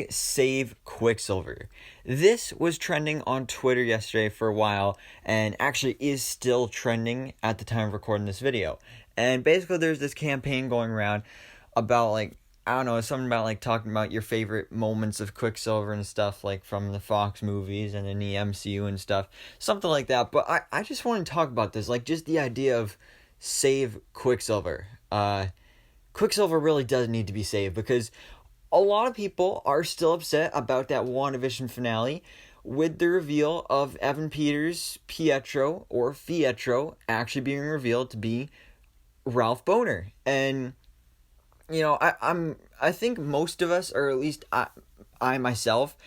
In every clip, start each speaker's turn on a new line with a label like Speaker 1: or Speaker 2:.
Speaker 1: #Save Quicksilver. This was trending on Twitter yesterday for a while, and actually is still trending at the time of recording this video. And basically there's this campaign going around about, like, I don't know, something about, like, talking about your favorite moments of Quicksilver and stuff, like, from the Fox movies and in the MCU and stuff. Something like that. But I just want to talk about this, like, just the idea of save Quicksilver. Quicksilver really does need to be saved, because a lot of people are still upset about that WandaVision finale with the reveal of Evan Peters' Pietro, or Fietro, actually being revealed to be Ralph Bohner. And, you know, I think most of us, or at least I myself,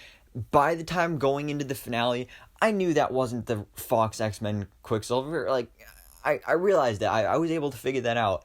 Speaker 1: by the time going into the finale, I knew that wasn't the Fox X-Men Quicksilver. Like, I realized that. I was able to figure that out.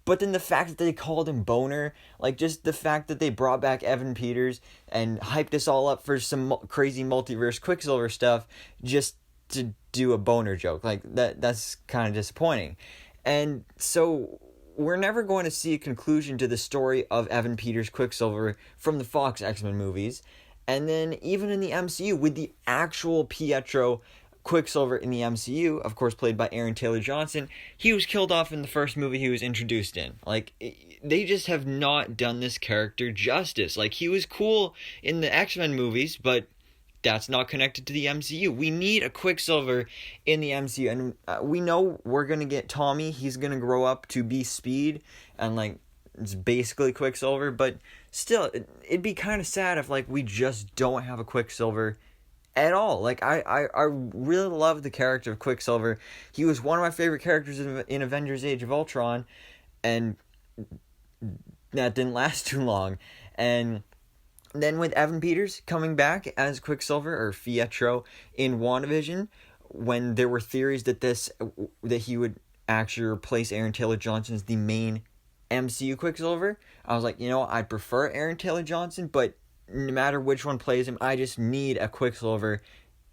Speaker 1: But then the fact that they called him Bohner, like, just the fact that they brought back Evan Peters and hyped us all up for some crazy multiverse Quicksilver stuff just to do a Bohner joke, like, that's kind of disappointing. And so we're never going to see a conclusion to the story of Evan Peters' Quicksilver from the Fox X-Men movies. And then even in the MCU, with the actual Pietro Quicksilver in the MCU, of course played by Aaron Taylor Johnson, he was killed off in the first movie he was introduced in. Like, they just have not done this character justice. Like, he was cool in the X-Men movies, but that's not connected to the MCU. We need a Quicksilver in the MCU, and we know we're gonna get Tommy. He's gonna grow up to be Speed, and, like, it's basically Quicksilver, but still, it'd be kind of sad if, like, we just don't have a Quicksilver at all. Like, I really love the character of Quicksilver. He was one of my favorite characters in Avengers Age of Ultron, and that didn't last too long. And then with Evan Peters coming back as Quicksilver, or Fietro, in WandaVision, when there were theories that he would actually replace Aaron Taylor Johnson as the main MCU Quicksilver, I was like, you know, I'd prefer Aaron Taylor Johnson, but no matter which one plays him, I just need a Quicksilver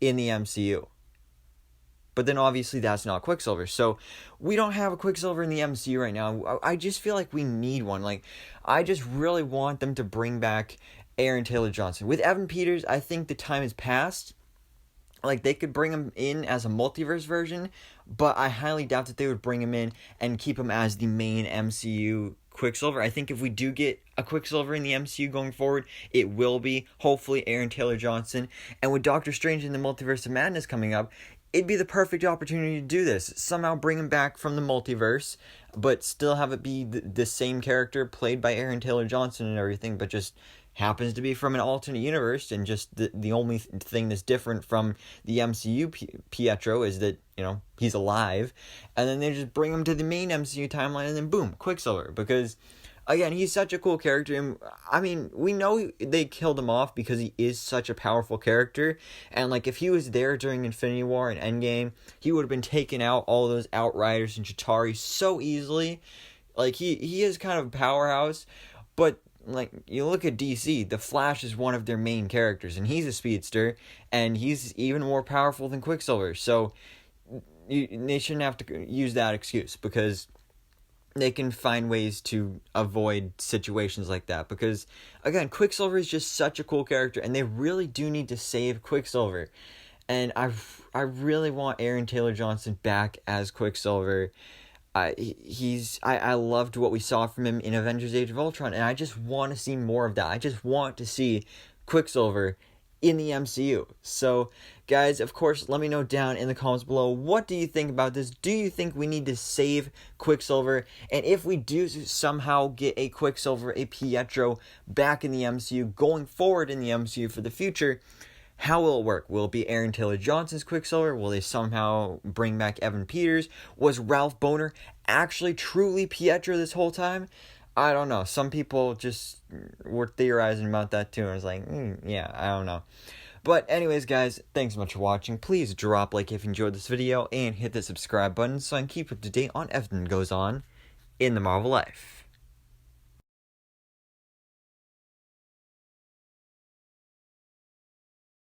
Speaker 1: in the MCU. But then obviously that's not Quicksilver. So we don't have a Quicksilver in the MCU right now. I just feel like we need one. Like, I just really want them to bring back Aaron Taylor Johnson. With Evan Peters, I think the time has passed. Like, they could bring him in as a multiverse version, but I highly doubt that they would bring him in and keep him as the main MCU Quicksilver. I think if we do get a Quicksilver in the MCU going forward, it will be, hopefully, Aaron Taylor Johnson. And with Doctor Strange in the Multiverse of Madness coming up, it'd be the perfect opportunity to do this. Somehow bring him back from the multiverse, but still have it be the same character played by Aaron Taylor Johnson and everything, but just happens to be from an alternate universe, and just the only thing that's different from the MCU Pietro is that, you know, he's alive, and then they just bring him to the main MCU timeline, and then boom, Quicksilver. Because, again, he's such a cool character, and I mean, we know they killed him off because he is such a powerful character, and, like, if he was there during Infinity War and Endgame, he would have been taking out all those Outriders and Chitauri so easily. Like, he is kind of a powerhouse, but, like, you look at DC, the Flash is one of their main characters, and he's a speedster, and he's even more powerful than Quicksilver. So they shouldn't have to use that excuse, because they can find ways to avoid situations like that. Because, again, Quicksilver is just such a cool character, and they really do need to save Quicksilver. And I really want Aaron Taylor Johnson back as Quicksilver. I loved what we saw from him in Avengers Age of Ultron, and I just want to see more of that. I just want to see Quicksilver in the MCU. So, guys, of course, let me know down in the comments below, what do you think about this? Do you think we need to save Quicksilver? And if we do somehow get a Quicksilver, a Pietro, back in the MCU, going forward in the MCU for the future, how will it work? Will it be Aaron Taylor Johnson's Quicksilver? Will they somehow bring back Evan Peters? Was Ralph Bohner actually truly Pietro this whole time? I don't know. Some people just were theorizing about that too, and I was like, yeah, I don't know. But anyways, guys, thanks so much for watching. Please drop a like if you enjoyed this video, and hit the subscribe button so I can keep up to date on everything that goes on in the Marvel life.